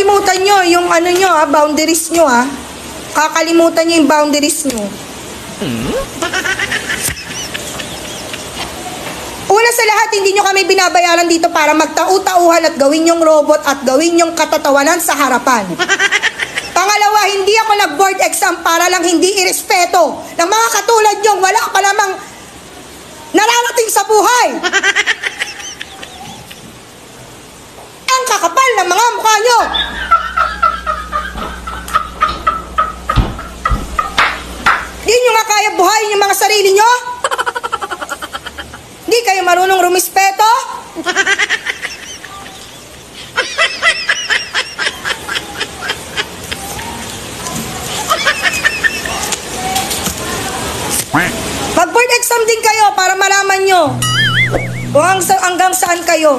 kakalimutan nyo yung ano nyo ha, boundaries nyo ha. Kakalimutan nyo yung boundaries nyo. Una sa lahat, hindi nyo kami binabayaran dito para magtau-tauhan at gawin yung robot at gawin yung katatawanan sa harapan. Pangalawa, hindi ako nag-board exam para lang hindi irespeto ng mga katulad nyo. Wala pa namang nararating sa buhay. Ang kakapal ng mga mukha nyo. Hindi nyo nga kaya buhayin yung mga sarili nyo? Hindi kayo marunong rumispeto? Mag-board exam din kayo para malaman nyo kung hanggang saan kayo.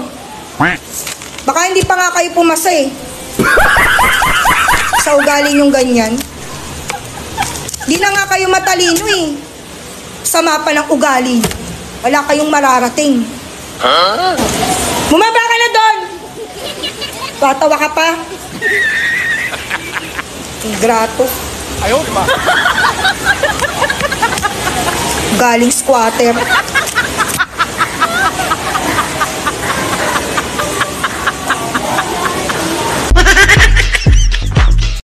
Baka hindi pa nga kayo pumasa eh. Sa ugali nyong ganyan. Di na nga kayo matalino eh. Sama pa ng ugali. Wala kayong mararating. Bumaba ka na doon. Tatawa ka pa. Ingrato. Ayaw ba? Galing squatter.